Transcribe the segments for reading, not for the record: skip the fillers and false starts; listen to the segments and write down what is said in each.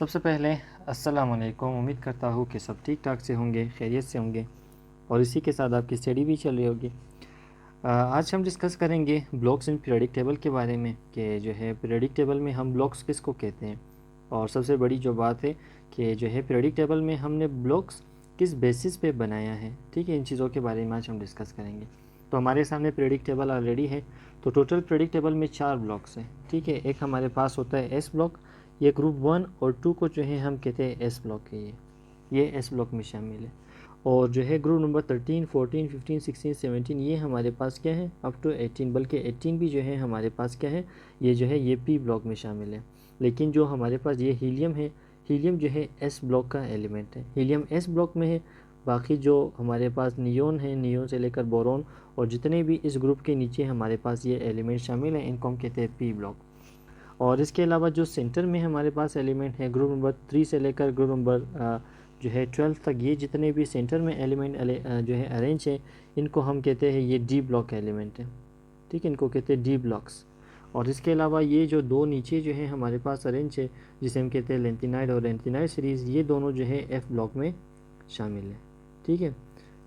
सबसे पहले अस्सलाम वालेकुम। उम्मीद करता हूँ कि सब ठीक ठाक से होंगे, खैरियत से होंगे और इसी के साथ आपकी स्टडी भी चल रही होगी। आज हम डिस्कस करेंगे ब्लॉक्स इन पीरियोडिक टेबल के बारे में कि जो है पीरियोडिक टेबल में हम ब्लॉक्स किसको कहते हैं। और सबसे बड़ी जो बात है कि जो है पीरियोडिक टेबल में हमने ब्लॉक्स किस बेसिस पे बनाया है। ठीक है, इन चीज़ों के बारे में आज हम डिस्कस करेंगे। तो हमारे सामने पीरियोडिक टेबल ऑलरेडी है। तो टोटल पीरियोडिक टेबल में 4 ब्लॉक्स हैं। ठीक है, एक हमारे पास होता है एस ब्लॉक। ये ग्रुप 1 और 2 को जो है हम कहते हैं एस ब्लॉक है। ये एस ब्लॉक में शामिल है। और जो है ग्रुप नंबर 13, 14, 15, 16, 17 ये हमारे पास क्या है अप टू 18, बल्कि 18 भी जो है हमारे पास क्या है, ये जो है ये पी ब्लॉक में शामिल है। लेकिन जो हमारे पास ये हीलियम है, हीलियम जो है एस ब्लॉक का एलिमेंट है, हीलियम एस ब्लॉक में है। बाकी जो हमारे पास नियोन है, नियोन से लेकर बोरोन और जितने भी इस ग्रुप के नीचे हमारे पास ये एलिमेंट शामिल हैं, इनको हम कहते हैं पी ब्लॉक। और इसके अलावा जो सेंटर में हमारे पास एलिमेंट है ग्रुप नंबर 3 से लेकर ग्रुप नंबर जो है 12 तक, ये जितने भी सेंटर में एलिमेंट जो है अरेंज है, इनको हम कहते हैं ये डी ब्लॉक एलिमेंट है। ठीक है, इनको कहते हैं डी ब्लॉक्स। और इसके अलावा ये जो दो नीचे जो है हमारे पास अरेंज है, जिसे हम कहते हैं लेंथिनाइड और लेंथिनाइड सीरीज़, ये दोनों जो है एफ ब्लॉक में शामिल है। ठीक है,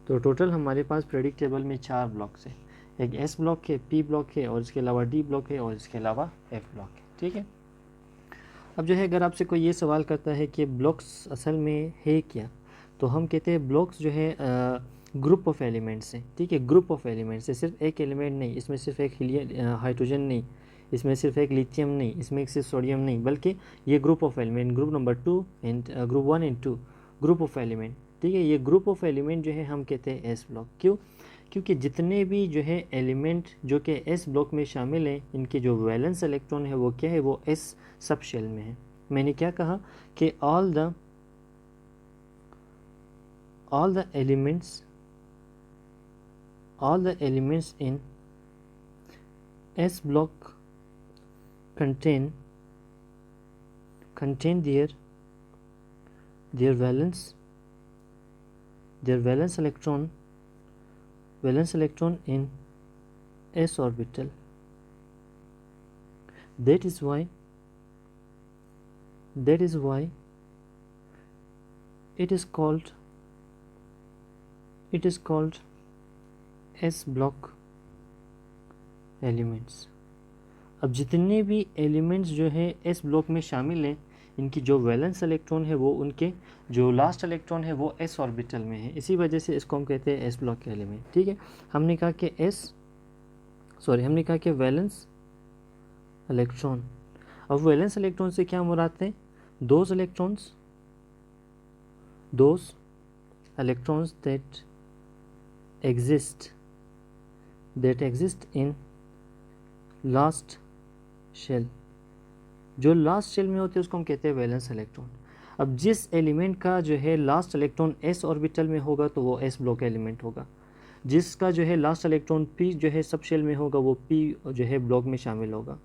तो टोटल हमारे पास पीरियोडिक टेबल में 4 ब्लॉक्स है। एक एस ब्लॉक है, पी ब्लॉक है और इसके अलावा डी ब्लॉक है और इसके अलावा एफ ब्लॉक है। ठीक है, अब जो है अगर आपसे कोई ये सवाल करता है कि ब्लॉक्स असल में है क्या, तो हम कहते हैं ब्लॉक्स जो है ग्रुप ऑफ एलिमेंट्स हैं। ठीक है, ग्रुप ऑफ एलिमेंट्स है, सिर्फ एक एलिमेंट नहीं, इसमें सिर्फ एक हाइड्रोजन नहीं, इसमें सिर्फ एक लिथियम नहीं, इसमें एक सिर्फ सोडियम नहीं, बल्कि ये group of element, group number 2 and group 1 and 2 group of element. ठीक है, ये ग्रुप ऑफ एलिमेंट जो है हम कहते हैं एस ब्लॉक। क्यों? क्योंकि जितने भी जो है एलिमेंट जो कि एस ब्लॉक में शामिल हैं, इनके जो वैलेंस इलेक्ट्रॉन है वो क्या है, वो एस सब शेल में है। मैंने क्या कहा कि all the elements in S block contain their valence electron in s orbital. That is why it is called s block elements. अब जितने भी एलिमेंट्स जो है एस ब्लॉक में शामिल हैं, इनकी जो वैलेंस इलेक्ट्रॉन है वो उनके जो लास्ट इलेक्ट्रॉन है वो एस ऑर्बिटल में है। इसी वजह से इसको हम कहते हैं एस ब्लॉक के एलिमेंट। ठीक है, हमने कहा कि वैलेंस इलेक्ट्रॉन। अब वैलेंस इलेक्ट्रॉन से क्या मुराद है? Those electrons that exist in last shell. जो लास्ट शेल में होते हैं उसको हम कहते हैं वैलेंस इलेक्ट्रॉन। अब जिस एलिमेंट का जो है लास्ट इलेक्ट्रॉन एस ऑर्बिटल में होगा तो वो एस ब्लॉक एलिमेंट होगा। जिसका जो है लास्ट इलेक्ट्रॉन पी जो है सब शेल में होगा वो पी जो है ब्लॉक में शामिल होगा।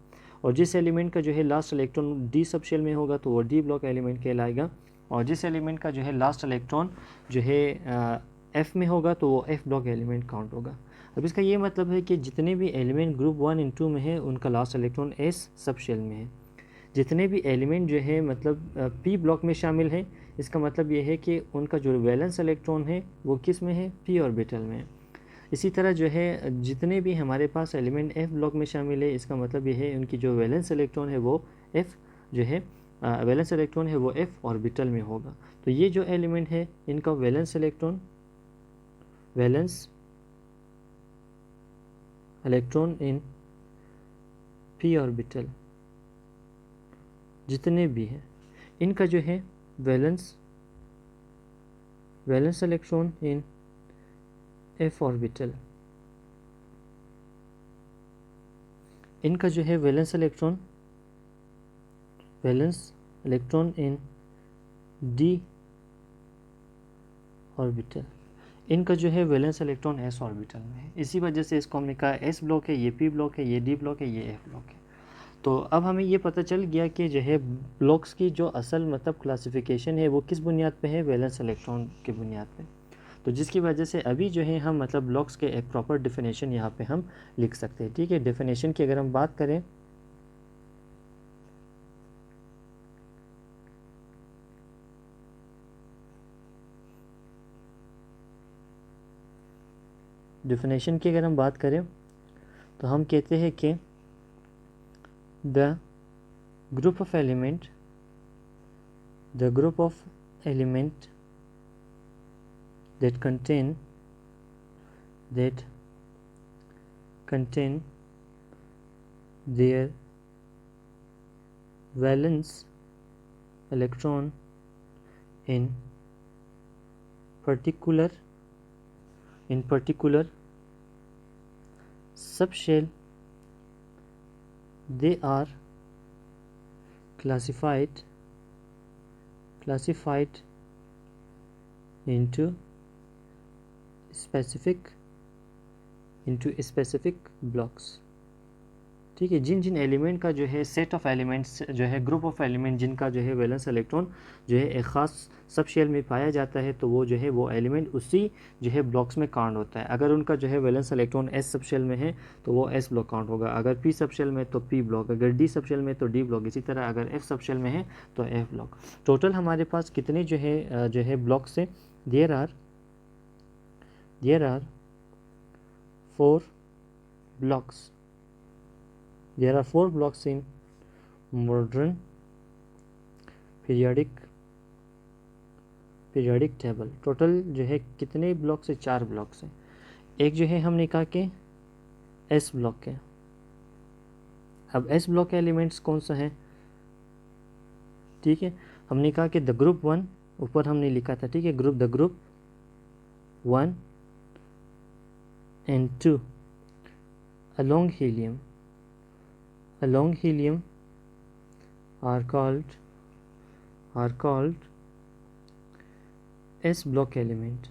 और जिस एलिमेंट का जो है last electron d subshell में होगा तो वो डी ब्लॉक एलिमेंट कहलाएगा। और जिस एलिमेंट का जो है लास्ट इलेक्ट्रॉन जो है एफ में होगा तो वो एफ ब्लॉक एलिमेंट काउंट होगा। अब इसका ये मतलब है कि जितने भी एलिमेंट ग्रुप 1 एंड 2 में है उनका last electron s subshell में है। जितने भी एलिमेंट जो है मतलब पी ब्लॉक में शामिल है, इसका मतलब ये है कि उनका जो वैलेंस इलेक्ट्रॉन है वो किस में है, पी ऑर्बिटल में है। इसी तरह जो है जितने भी हमारे पास एलिमेंट एफ ब्लॉक में शामिल है, इसका मतलब ये है उनकी जो वैलेंस इलेक्ट्रॉन है वो एफ जो है वैलेंस इलेक्ट्रॉन है वो एफ ऑर्बिटल में होगा। तो ये जो एलिमेंट है इनका valence electron in P orbital जितने भी हैं, इनका जो है valence electron in F orbital, इनका जो है valence electron in D orbital, इनका जो है वैलेंस इलेक्ट्रॉन एस ऑर्बिटल में है। इसी वजह से इसको हमने कहा एस ब्लॉक है, ये पी ब्लॉक है, ये डी ब्लॉक है, ये एफ ब्लॉक है। तो अब हमें ये पता चल गया कि जो है ब्लॉक्स की जो असल मतलब क्लासिफिकेशन है वो किस बुनियाद पे है, वैलेंस इलेक्ट्रॉन की बुनियाद पे। तो जिसकी वजह से अभी जो है हम मतलब ब्लॉक्स के एक प्रॉपर डेफिनेशन यहाँ पे हम लिख सकते हैं। ठीक है, डेफिनेशन की अगर हम बात करें डिफिनेशन की अगर हम बात करें तो हम कहते हैं कि the group of element that contain their valence electron in particular subshell, they are classified into specific blocks। ठीक है, जिन जिन एलिमेंट का जो है सेट ऑफ एलिमेंट्स जो है ग्रुप ऑफ एलिमेंट जिनका जो है वैलेंस इलेक्ट्रॉन जो है एक ख़ास सब शेल में पाया जाता है, तो वो जो है वो एलिमेंट उसी जो है ब्लॉक्स में काउंट होता है। अगर उनका जो है valence electron s subshell में है तो वो एस ब्लॉक काउंट होगा, अगर पी सब शेल में तो पी ब्लॉक, अगर डी सब शेल में तो डी ब्लॉक, इसी तरह अगर एफ सब शेल में है तो एफ ब्लॉक। टोटल हमारे पास कितने जो है ब्लॉक्स हैं? There are 4 blocks। There are 4 blocks in modern periodic table। Total जो है कितने ब्लॉक्स है? 4 ब्लॉक्स हैं। एक जो है हमने कहा कि एस ब्लॉक है। अब एस ब्लॉक के एलिमेंट्स कौन सा है? ठीक है, हमने कहा कि द ग्रुप 1 ऊपर हमने लिखा था, ठीक है, the group 1 and 2 along helium are called S block elements।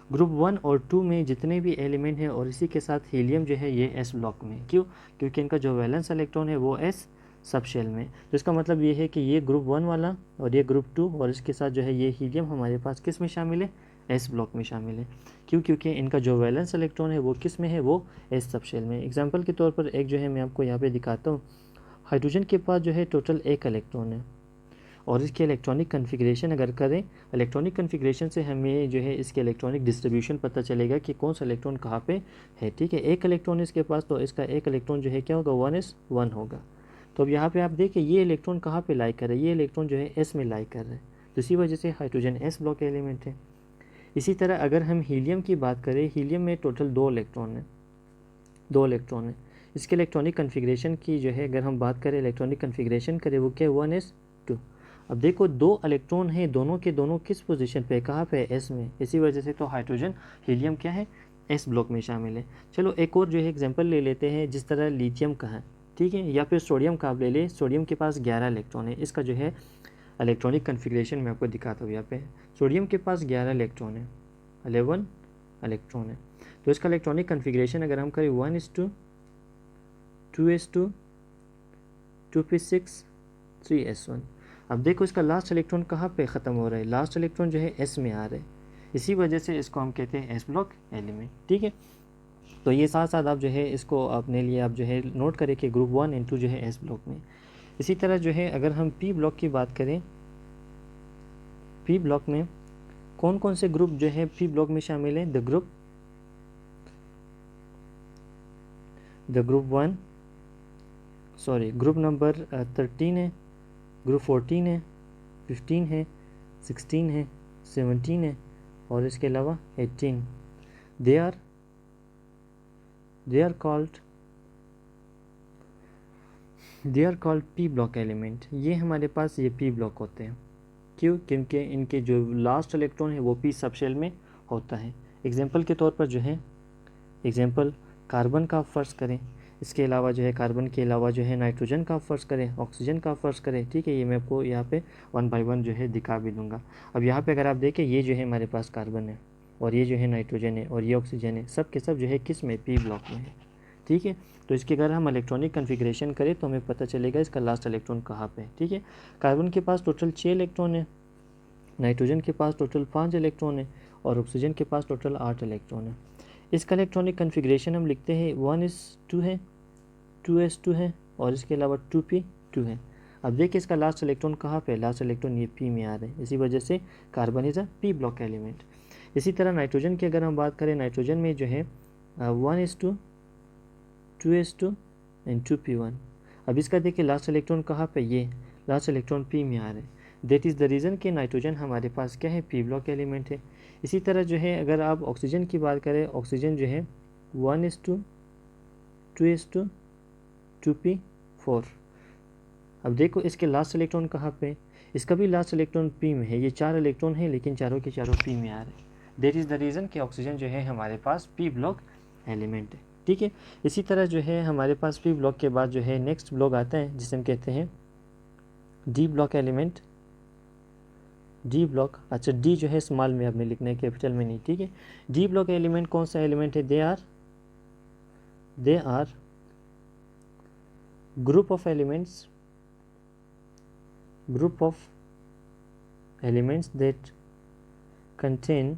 Group 1 और 2 में जितने भी एलिमेंट हैं और इसी के साथ हीलियम जो है ये एस ब्लॉक में। क्यों? क्योंकि इनका जो वैलेंस इलेक्ट्रॉन है वो एस सब शेल में। तो इसका मतलब ये है कि ये ग्रुप 1 वाला और ये ग्रुप 2 और इसके साथ जो है ये हीलियम हमारे पास किस में शामिल है? एस ब्लॉक में शामिल है। क्यों? क्योंकि इनका जो वैलेंस इलेक्ट्रॉन है वो किस में है? वो एस सब शेल में। एग्जांपल के तौर पर एक जो है मैं आपको यहाँ पे दिखाता हूँ। हाइड्रोजन के पास जो है टोटल 1 इलेक्ट्रॉन है और इसकी इलेक्ट्रॉनिक कन्फिग्रेशन अगर करें, इलेक्ट्रॉनिक कन्फिग्रेशन से हमें जो है इसके इलेक्ट्रॉनिक डिस्ट्रीब्यूशन पता चलेगा कि कौन सा इलेक्ट्रॉन कहाँ पे है। ठीक है, 1 इलेक्ट्रॉन इसके पास, तो इसका 1 इलेक्ट्रॉन जो है क्या होगा? 1s1 होगा। तो अब यहाँ पे आप देखिए ये इलेक्ट्रॉन कहाँ पे लाई कर रहा है? ये इलेक्ट्रॉन जो है एस में लाई कर रहा है, तो इसी वजह से हाइड्रोजन एस ब्लॉक एलिमेंट है। इसी तरह अगर हम हीलियम की बात करें, हीलियम में टोटल 2 इलेक्ट्रॉन है। इसके इलेक्ट्रॉनिक कन्फिग्रेशन की जो है अगर हम बात करें, इलेक्ट्रॉनिक कन्फिग्रेशन करें वो क्या? 1s2। अब देखो 2 इलेक्ट्रॉन हैं, दोनों के दोनों किस पोजीशन पे? कहाँ पे? एस में। इसी वजह से तो हाइड्रोजन हीलियम क्या है? एस ब्लॉक में शामिल है। चलो एक और जो है एग्जांपल ले लेते हैं, जिस तरह लिथियम का है, ठीक है, या फिर सोडियम का आप ले लें। सोडियम के पास 11 इलेक्ट्रॉन है। इसका जो है इलेक्ट्रॉनिक कन्फिग्रेशन मैं आपको दिखाता हूँ। यहाँ पे सोडियम के पास 11 इलेक्ट्रॉन है, 11 इलेक्ट्रॉन है। तो इसका इलेक्ट्रॉनिक कन्फिग्रेशन अगर हम करें 1s2, 2s2, 2p6, 3s1। अब देखो इसका लास्ट इलेक्ट्रॉन कहाँ पे ख़त्म हो रहा है? लास्ट इलेक्ट्रॉन जो है एस में आ रहा है, इसी वजह से इसको हम कहते हैं एस ब्लॉक एलिमेंट। ठीक है, तो ये साथ साथ आप जो है इसको अपने लिए आप जो है नोट करें कि ग्रुप 1 और 2 जो है एस ब्लॉक में। इसी तरह जो है अगर हम पी ब्लॉक की बात करें, पी ब्लॉक में कौन कौन से ग्रुप जो है पी ब्लॉक में शामिल हैं? The group 1, sorry group number 13 है, ग्रुप 14 है, 15 है, 16 है, 17 है और इसके अलावा 18। They are called p block element. ये हमारे पास ये पी ब्लॉक होते हैं। क्यों? क्योंकि इनके जो लास्ट इलेक्ट्रॉन है वो पी सबशेल में होता है। एग्जांपल के तौर पर जो है, एग्जांपल कार्बन का फ़र्ज़ करें, इसके अलावा जो है कार्बन के अलावा जो है नाइट्रोजन का फ़र्ज़ करें, ऑक्सीजन का फ़र्ज़ करें। ठीक है, ये मैं आपको यहाँ पे 1 बाय 1 जो है दिखा भी दूंगा। अब यहाँ पे अगर आप देखें, ये जो है हमारे पास कार्बन है और ये जो है नाइट्रोजन है और ये ऑक्सीजन है, सब के सब जो है किस में? पी ब्लॉक में है। ठीक है, तो इसके अगर हम इलेक्ट्रॉनिक कन्फिग्रेशन करें तो हमें पता चलेगा इसका लास्ट इलेक्ट्रॉन कहाँ पे है। ठीक है, कार्बन के पास टोटल 6 इलेक्ट्रॉन है, नाइट्रोजन के पास टोटल 5 इलेक्ट्रॉन है और ऑक्सीजन के पास टोटल 8 इलेक्ट्रॉन है। इसका इलेक्ट्रॉनिक कन्फिग्रेशन हम लिखते हैं 1s2 है, 2s2 है और इसके अलावा 2p2 है। अब देखिए इसका लास्ट इलेक्ट्रॉन कहाँ पे, लास्ट इलेक्ट्रॉन ये पी में आ रहे हैं, इसी वजह से carbon is a P block element. इसी तरह नाइट्रोजन की अगर हम बात करें, नाइट्रोजन में जो है 1s2 2s2 एंड 2p1। अब इसका देखिए लास्ट इलेक्ट्रॉन कहाँ पे, ये लास्ट इलेक्ट्रॉन पी में आ रहे हैं। दैट इज़ द रीज़न कि नाइट्रोजन हमारे पास क्या है, पी ब्लॉक एलिमेंट है। इसी तरह जो है अगर आप ऑक्सीजन की बात करें, ऑक्सीजन जो है 1s2 2s2 2p4। अब देखो इसके लास्ट इलेक्ट्रॉन कहाँ पे, इसका भी लास्ट इलेक्ट्रॉन पी में है। ये 4 इलेक्ट्रॉन है लेकिन चारों के चारों पी में आ रहे हैं। दैट इज़ द रीज़न कि ऑक्सीजन जो है हमारे पास पी ब्लॉक एलिमेंट है। ठीक है, इसी तरह जो है हमारे पास पी ब्लॉक के बाद जो है नेक्स्ट ब्लॉक आता है जिसे हम कहते हैं D block element. D block, अच्छा डी जो है स्मॉल में आपने लिखना है, कैपिटल में नहीं। ठीक है, डी ब्लॉक एलिमेंट कौन सा एलिमेंट है, there are group of elements that contain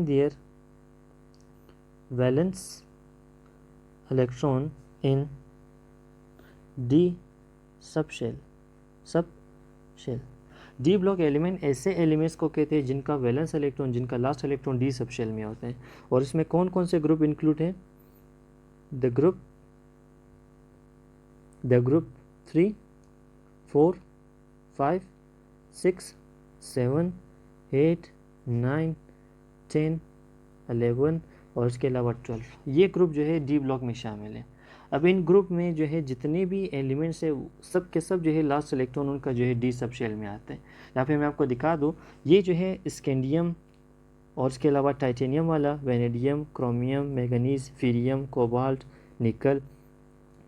their valence electron in d subshell। D block element ऐसे एलिमेंट्स को कहते हैं जिनका वैलेंस इलेक्ट्रॉन, जिनका लास्ट इलेक्ट्रॉन डी सबशेल में होते हैं। और इसमें कौन कौन से ग्रुप इंक्लूड हैं, द ग्रुप 3 4 5 6 7 8 9 10 11 और इसके अलावा 12, ये ग्रुप जो है डी ब्लॉक में शामिल है। अब इन ग्रुप में जो है जितने भी एलिमेंट्स है सब के सब जो है लास्ट इलेक्ट्रॉन उनका जो है डी सब शेल में आते हैं। यहाँ पे मैं आपको दिखा दूँ, ये जो है स्कैंडियम और इसके अलावा टाइटेनियम वाला, वेनेडियम, क्रोमियम, मैंगनीज, फीरियम, कोबाल्ट, निकल,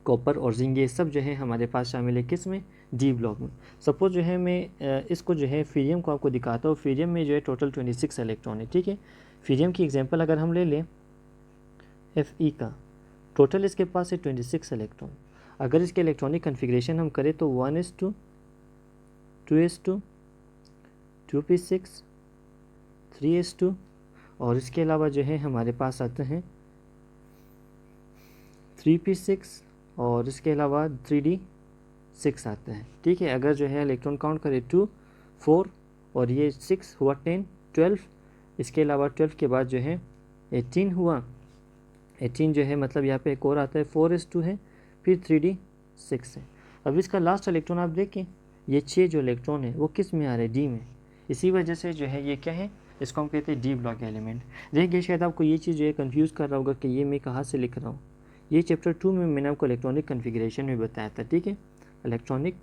कॉपर और जिंक, ये सब जो है हमारे पास शामिल है किस में, डी ब्लॉक में। सपोज जो है मैं इसको जो है फीरियम को आपको दिखाता हूँ। फीरियम में जो है टोटल 26 इलेक्ट्रॉन है। ठीक है, फीरियम की एग्जांपल अगर हम ले लें Fe का, टोटल इसके पास है 26 इलेक्ट्रॉन। अगर इसके इलेक्ट्रॉनिक कन्फिग्रेशन हम करें तो 1s2 2s2 2p6 3s2 और इसके अलावा जो है हमारे पास आते हैं 3p6 और इसके अलावा 3d6 आते हैं। ठीक है, अगर जो है इलेक्ट्रॉन काउंट करें 2 4 और ये 6 हुआ 10 12, इसके अलावा 12 के बाद जो है 18 हुआ, 18 जो है मतलब यहाँ पे एक और आता है 4s2 है, फिर 3d6 है। अब इसका लास्ट इलेक्ट्रॉन आप देखें, ये 6 जो इलेक्ट्रॉन है वो किस में आ रहे हैं, डी में। इसी वजह से जो है ये क्या है, इसको हम कहते हैं डी ब्लॉक एलिमेंट। देखिए शायद आपको ये चीज़ जो है कन्फ्यूज़ कर रहा होगा कि ये मैं कहाँ से लिख रहा हूँ। ये चैप्टर 2 में मैंने आपको इलेक्ट्रॉनिक कन्फिग्रेशन में बताया था। ठीक है, इलेक्ट्रॉनिक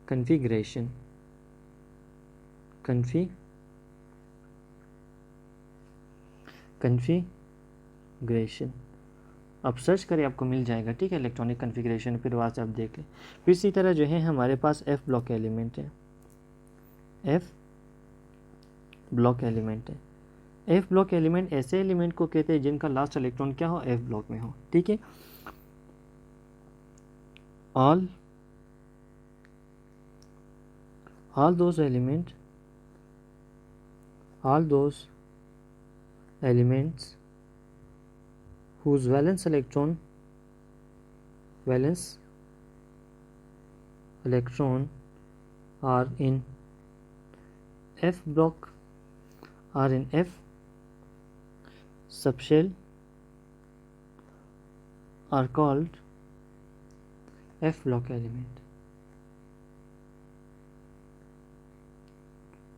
कन्फिग्रेशन आप सर्च करें आपको मिल जाएगा। ठीक है, इलेक्ट्रॉनिक कन्फिग्रेशन, फिर वहाँ से आप देख लें। फिर इसी तरह जो है हमारे पास एफ ब्लॉक एलिमेंट है। एफ ब्लॉक एलिमेंट ऐसे एलिमेंट को कहते हैं जिनका लास्ट इलेक्ट्रॉन क्या हो, एफ ब्लॉक में हो। ठीक है, all those elements whose valence electron are in F block subshell are called F block element।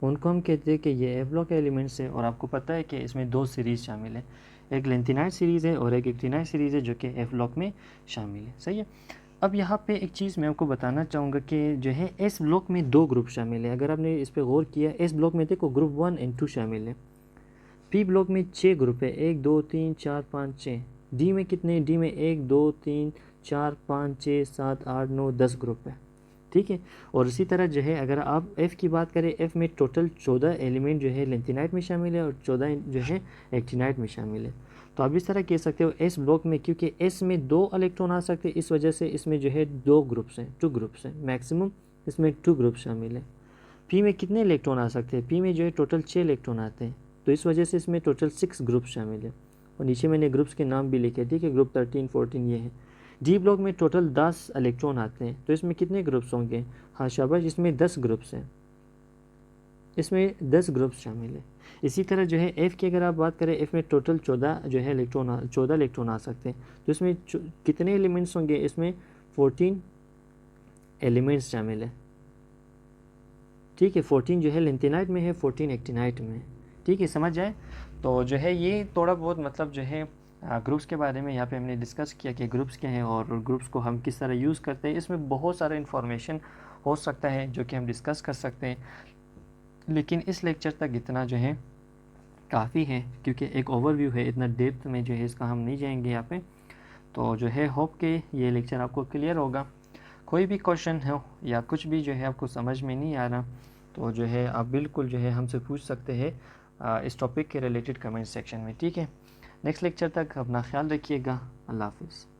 उनको हम कहते हैं कि ये एफ ब्लॉक एलिमेंट्स है। और आपको पता है कि इसमें 2 सीरीज़ शामिल है, एक लेंथिनाइट सीरीज़ है और एक एक्टिनाइट सीरीज़ है जो कि एफ ब्लॉक में शामिल है। सही है। अब यहाँ पे एक चीज़ मैं आपको बताना चाहूँगा कि जो है एस ब्लॉक में 2 ग्रुप शामिल है। अगर आपने इस पर गौर किया, एस ब्लॉक में देखो ग्रुप 1 और 2 शामिल है। पी ब्लॉक में 6 ग्रुप है, 1 2 3 4 5 6। डी में कितने, डी में 1 2 3 4 5 6 7 8 9 10 ग्रुप है। ठीक है, और इसी तरह जो है अगर आप F की बात करें, F में टोटल 14 एलिमेंट जो है लेंथिनाइट में शामिल है और 14 जो है एक्टिनाइट में शामिल है। तो आप इस तरह कह सकते हो S ब्लॉक में, क्योंकि S में 2 इलेक्ट्रॉन आ सकते हैं, इस वजह से इसमें जो है 2 ग्रुप्स हैं, 2 ग्रुप्स हैं मैक्सिमम, इसमें 2 ग्रुप शामिल है। P में कितने इलेक्ट्रॉन आ सकते हैं, P में जो है टोटल 6 इलेक्ट्रॉन आते हैं, तो इस वजह से इसमें टोटल 6 ग्रुप शामिल है। और नीचे मैंने ग्रुप्स के नाम भी लिखे, ठीक है, ग्रुप 13 14 ये है। डी ब्लॉक में टोटल 10 इलेक्ट्रॉन आते हैं, तो इसमें कितने ग्रुप्स होंगे? हाँ शाबाश, इसमें 10 ग्रुप्स हैं, इसमें 10 ग्रुप्स शामिल है। इसी तरह जो है एफ़ की अगर आप बात करें, एफ़ में टोटल 14 जो है चौदह इलेक्ट्रॉन आ सकते हैं, तो इसमें कितने एलिमेंट्स होंगे? इसमें 14 एलिमेंट्स शामिल है। ठीक है, 14 जो है लिंथेनाइट में है, 14 एक्टिनाइट में है। ठीक है, समझ जाए। तो जो है ये थोड़ा बहुत मतलब जो है ग्रुप्स के बारे में यहाँ पे हमने डिस्कस किया कि ग्रुप्स क्या हैं और ग्रुप्स को हम किस तरह यूज़ करते हैं। इसमें बहुत सारा इन्फॉर्मेशन हो सकता है जो कि हम डिस्कस कर सकते हैं, लेकिन इस लेक्चर तक इतना जो है काफ़ी है, क्योंकि एक ओवरव्यू है, इतना डेप्थ में जो है इसका हम नहीं जाएंगे यहाँ पे। तो जो है होप के ये लेक्चर आपको क्लियर होगा। कोई भी क्वेश्चन हो या कुछ भी जो है आपको समझ में नहीं आ रहा, तो जो है आप बिल्कुल जो है हमसे पूछ सकते हैं इस टॉपिक के रिलेटेड कमेंट सेक्शन में। ठीक है, नेक्स्ट लेक्चर तक अपना ख्याल रखिएगा। अल्लाह हाफ़िज़।